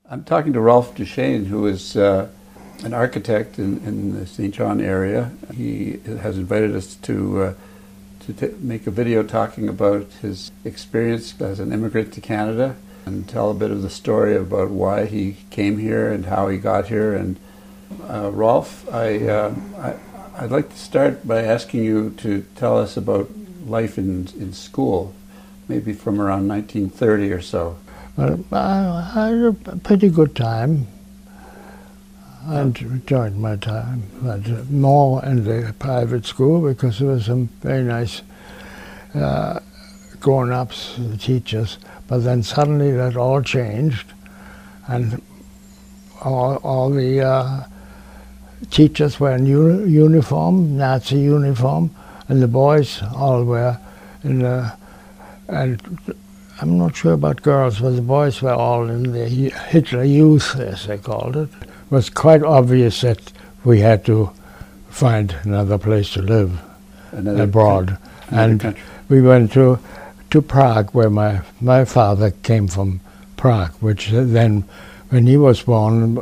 I'm talking to Rolf Duschenes, who is an architect in the St. John area. He has invited us to make a video talking about his experience as an immigrant to Canada and tell a bit of the story about why he came here and how he got here. And Rolf, I'd like to start by asking you to tell us about life in school, maybe from around 1930 or so. Well, I had a pretty good time. I enjoyed my time, but more in the private school because there were some very nice grown-ups, teachers. But then suddenly that all changed, and all the teachers were in uniform, Nazi uniform, and the boys all were in and I'm not sure about girls, but the boys were all in the Hitler Youth, as they called it. It was quite obvious that we had to find another place to live abroad. And we went to Prague, where my father came from Prague, which then, when he was born,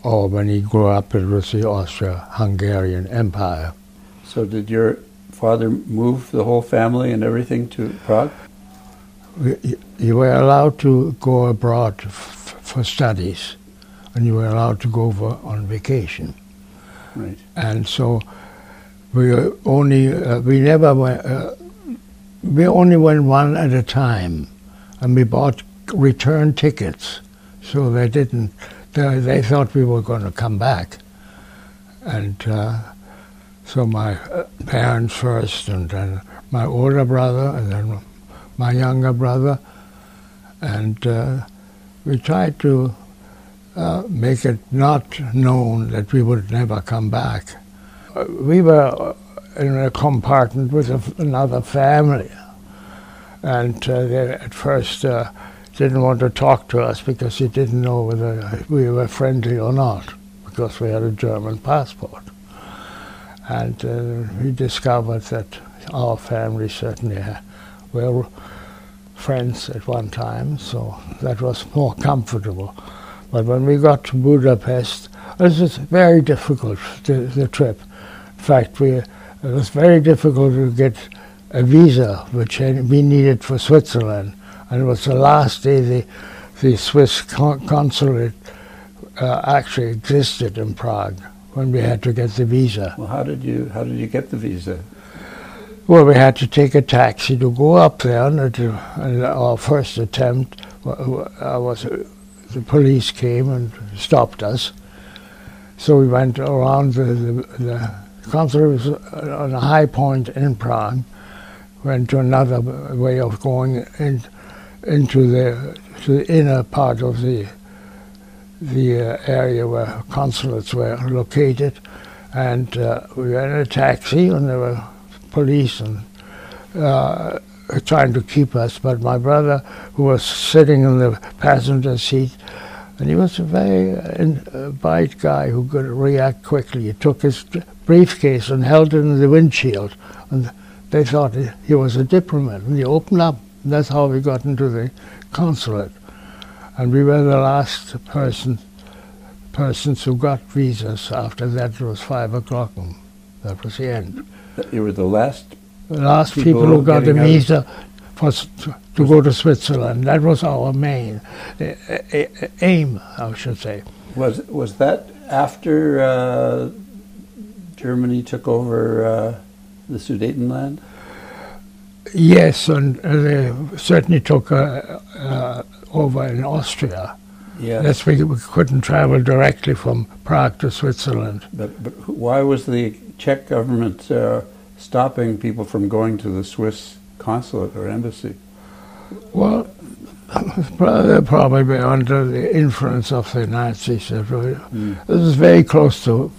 or when he grew up, it was the Austro-Hungarian Empire. So did your father move the whole family and everything to Prague? You were allowed to go abroad for studies, and you were allowed to go on vacation. Right. And so we only went one at a time, and we bought return tickets, so they didn't. They thought we were going to come back, and so my parents first, and then my older brother, and then my younger brother, and we tried to make it not known that we would never come back. We were in a compartment with another family, and they at first didn't want to talk to us because they didn't know whether we were friendly or not, because we had a German passport. And we discovered that our family certainly were friends at one time, so that was more comfortable. But when we got to Budapest, it was very difficult, the trip. In fact, it was very difficult to get a visa, which we needed for Switzerland. And it was the last day the Swiss consulate actually existed in Prague, when we had to get the visa. Well, how did you get the visa? Well, we had to take a taxi to go up there, and our first attempt was the police came and stopped us. So we went around the consulate was on a high point in Prague, went to another way of going into the inner part of the area where consulates were located, and we were in a taxi, and there were police and trying to keep us. But my brother, who was sitting in the passenger seat, and he was a very bright guy who could react quickly. He took his briefcase and held it in the windshield, and they thought he was a diplomat. And he opened up, and that's how we got into the consulate. And we were the last persons who got visas. After that, it was 5 o'clock, and that was the end. You were the last people who got a visa to go to Switzerland. That was our main aim, I should say. Was that after Germany took over the Sudetenland? Yes, and they certainly took over in Austria. Yeah. That's why we couldn't travel directly from Prague to Switzerland. But why was the Czech government stopping people from going to the Swiss consulate or embassy? Well, probably under the influence of the Nazis. This was very close to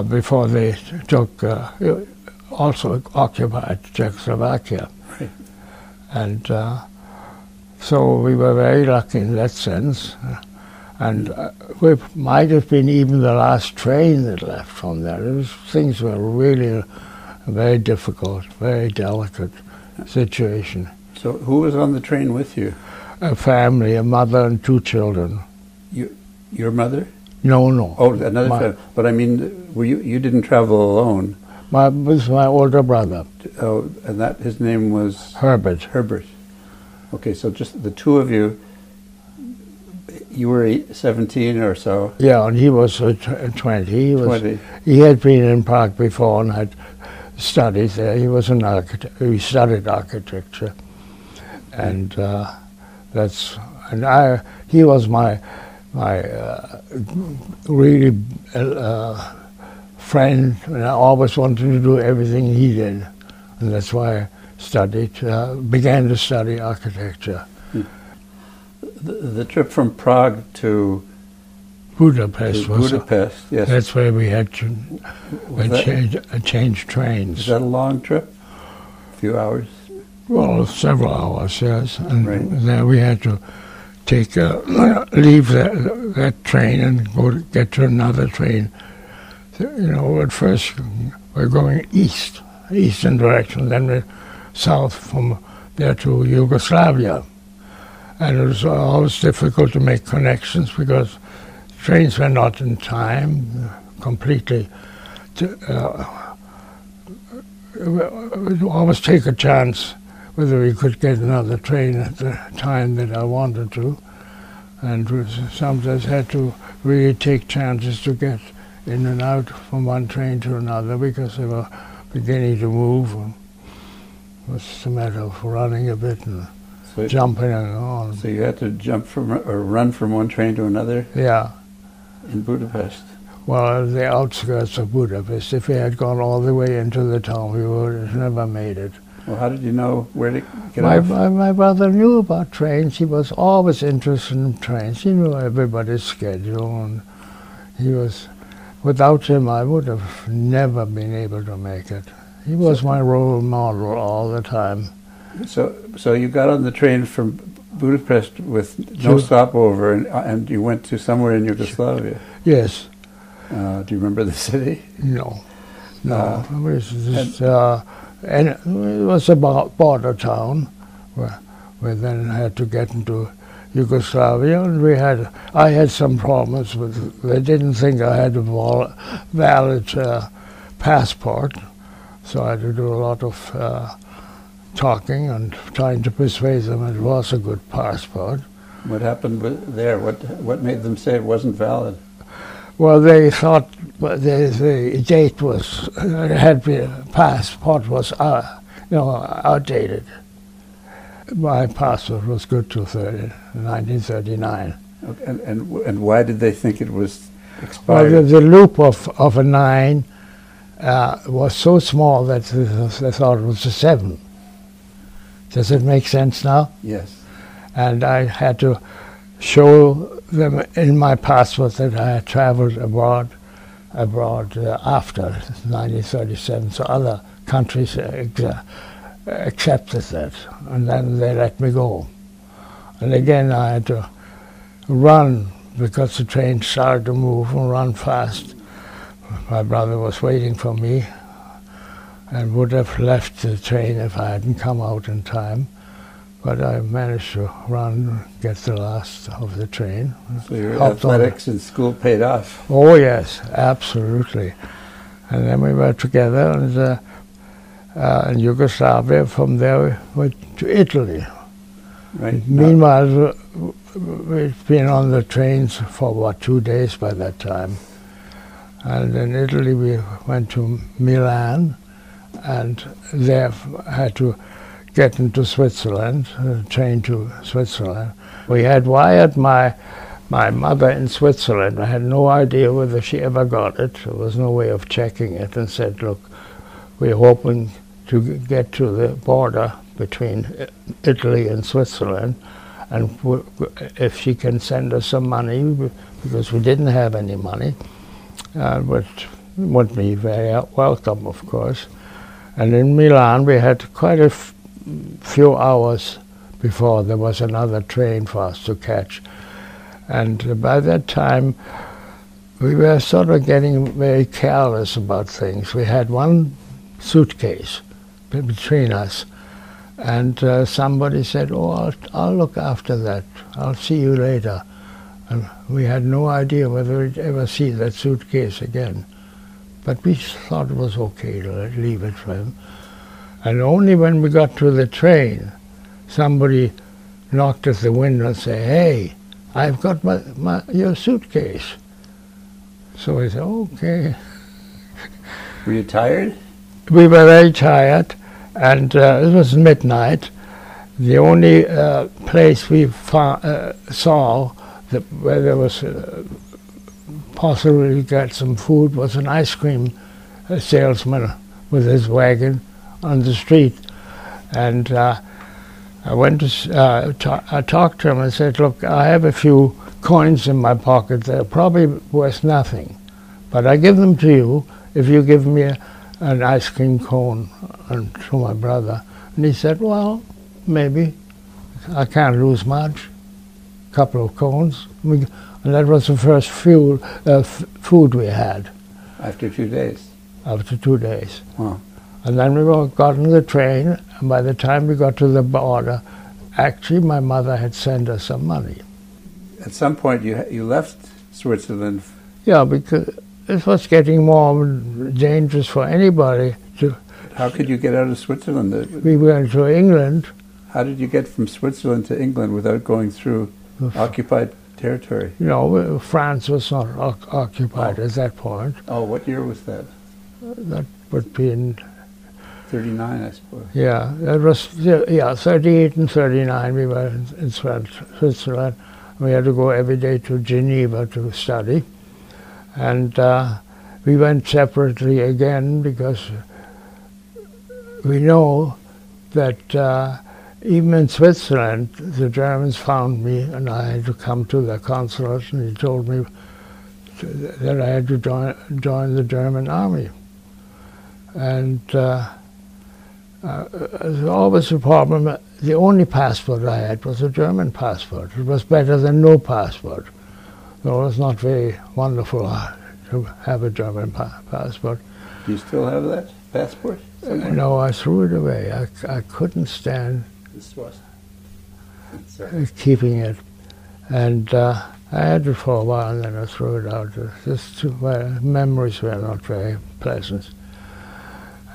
before they took also occupied Czechoslovakia. Right. And so we were very lucky in that sense. And we might have been even the last train that left from there. Things were really very difficult, very delicate situation. So who was on the train with you? a family, a mother and 2 children. Your mother? No, no. Oh, another family. But I mean, you didn't travel alone? This was my older brother. Oh, and his name was? Herbert. Herbert. Okay, so just the 2 of you. You were 17 or so? Yeah, and he was 20. 20. He had been in Prague before and had studied there. He was an architect. He studied architecture, and he was my really friend, and I always wanted to do everything he did, and that's why I began to study architecture. The trip from Prague to Budapest yes. That's where we had to change trains. Is that a long trip? A few hours? Well, several hours, yes. And right. then we had to leave that train and get to another train. So, at first we're going eastern direction, then we're south from there to Yugoslavia. And it was always difficult to make connections because trains were not in time completely. We'd always take a chance whether we could get another train at the time that I wanted to. And we sometimes had to really take chances to get in and out from one train to another because they were beginning to move. And it was a matter of running a bit and jumping and on. So you had to run from one train to another? Yeah. In Budapest? Well, the outskirts of Budapest. If we had gone all the way into the town, we would have never made it. Well, how did you know where to get off? My brother knew about trains. He was always interested in trains. He knew everybody's schedule, and without him, I would have never been able to make it. He was my role model all the time. So you got on the train from Budapest with no stopover, and you went to somewhere in Yugoslavia? Yes. Do you remember the city? No. And it was a border town where we then had to get into Yugoslavia, and I had some problems with. They didn't think I had a valid passport, so I had to do a lot of talking and trying to persuade them it was a good passport. What happened there? What made them say it wasn't valid? Well, they thought the date was passport was outdated. My passport was good till 1939. Okay. And why did they think it was expired? Well, the loop of a 9 was so small that they thought it was a 7. Does it make sense now? Yes. And I had to show them in my passport that I had traveled abroad after 1937, so other countries accepted that, and then they let me go. And again, I had to run because the train started to move and run fast. My brother was waiting for me and would have left the train if I hadn't come out in time. But I managed to run, get the last of the train. So your athletics in school paid off? Oh yes, absolutely. And then we were together in Yugoslavia. From there we went to Italy. Right. Meanwhile, we'd been on the trains for about 2 days by that time. And in Italy we went to Milan, and there had to get into Switzerland, train to Switzerland. We had wired my mother in Switzerland. I had no idea whether she ever got it. There was no way of checking it, and said, look, we're hoping to get to the border between Italy and Switzerland, and if she can send us some money, because we didn't have any money, which would be very welcome, of course. And in Milan we had quite a few hours before there was another train for us to catch. And by that time we were sort of getting very careless about things. We had one suitcase between us, And somebody said, "Oh, I'll look after that. I'll see you later." And we had no idea whether we'd ever see that suitcase again. But we thought it was okay to leave it for him. And only when we got to the train, somebody knocked at the window and said, "Hey, I've got your suitcase." So we said, "Okay." Were you tired? We were very tired, and it was midnight. The only place we saw where there was possibly get some food was an ice cream salesman with his wagon on the street. And I went to I talked to him and said, "Look, I have a few coins in my pocket. They're probably worth nothing, but I give them to you if you give me an ice cream cone to my brother." And he said, "Well, maybe. I can't lose much. A couple of cones." And that was the first food we had. After a few days? After 2 days. Wow. And then we got on the train, and by the time we got to the border, actually my mother had sent us some money. At some point you left Switzerland. Yeah, because it was getting more dangerous for anybody to... How could you get out of Switzerland? We went to England. How did you get from Switzerland to England without going through occupied territory? You know, France was not occupied at that point. Oh, what year was that? That would be in... 39, I suppose. Yeah, that was, 38 and 39 we were in Switzerland. We had to go every day to Geneva to study. And we went separately again because we know that even in Switzerland, the Germans found me and I had to come to the consulate, and he told me that I had to join the German army. And there's always a problem. The only passport I had was a German passport. It was better than no passport. Though it was not very wonderful to have a German passport. Do you still have that passport? No, I threw it away. I couldn't stand keeping it. And I had it for a while, and then I threw it out. My memories were not very pleasant.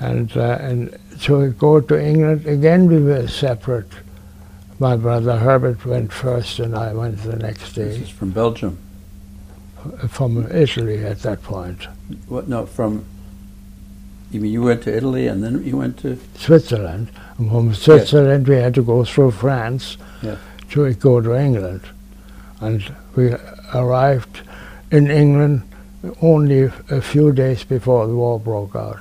And to go to England, again we were separate. My brother Herbert went first and I went the next day. This is from Belgium? From Italy at that point. What? No, from... You mean you went to Italy and then you went to... Switzerland. And from Switzerland we had to go through France to go to England. And we arrived in England only a few days before the war broke out.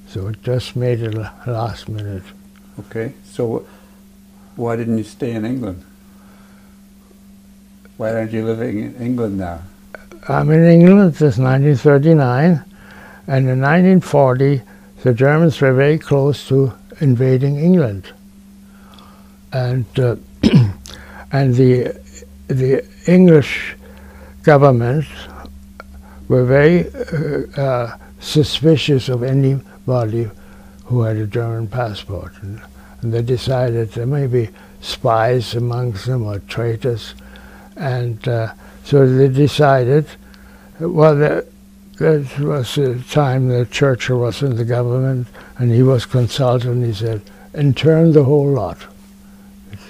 So it just made it last minute. Okay, so why didn't you stay in England? Why aren't you living in England now? I'm in England since 1939, and in 1940 the Germans were very close to invading England. And and the English government were very suspicious of anybody who had a German passport, and they decided there may be spies amongst them or traitors, and so they decided, well, that was the time that Churchill was in the government, and he was consulted, and he said, intern the whole lot. It's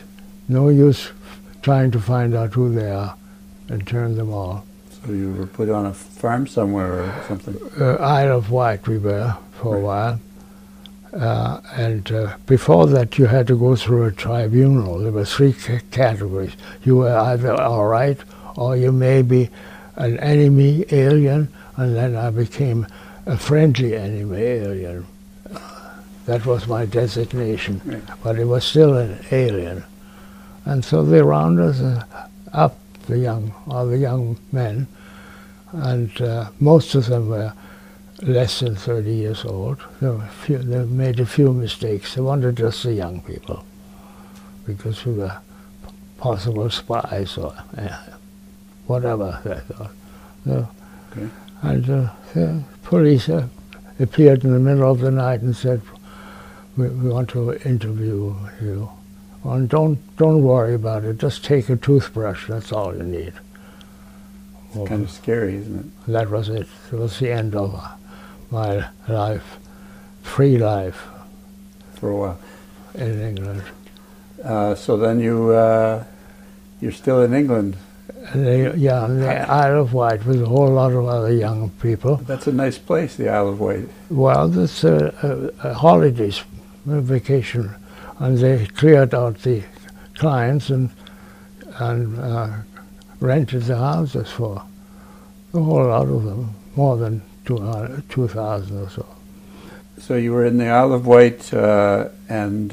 no use trying to find out who they are, intern them all. So you were put on a farm somewhere or something? Isle of Wight we were for a while. And before that you had to go through a tribunal. There were three categories. You were either all right or you may be an enemy alien, and then I became a friendly enemy alien. That was my designation, right. But it was still an alien. And so they rounded us up, the young men, and most of them were less than 30 years old. They made a few mistakes. They wanted just the young people because we were possible spies or whatever they thought. Okay. And the police appeared in the middle of the night and said, we want to interview you. And don't worry about it. Just take a toothbrush. That's all you need. It's kind of scary, isn't it? That was it. It was the end of my life, free life. For a while. In England. So then you're still in England. And the Isle of Wight with a whole lot of other young people. That's a nice place, the Isle of Wight. Well, it's a holidays, a vacation, and they cleared out the clients and rented the houses for a whole lot of them, more than 2,000 or so. So you were in the Isle of Wight, and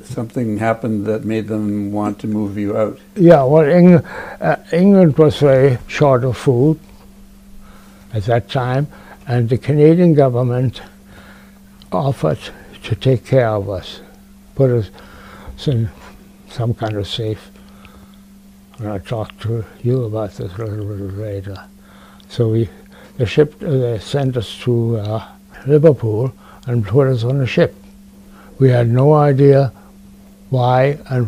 something happened that made them want to move you out. Yeah, well, England was very short of food at that time, and the Canadian government offered to take care of us, put us in some kind of safe. And I'll talk to you about this a little bit later. So they sent us to Liverpool and put us on a ship. We had no idea why and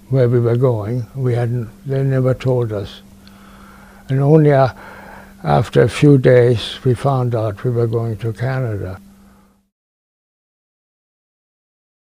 where we were going. They never told us. And only after a few days we found out we were going to Canada.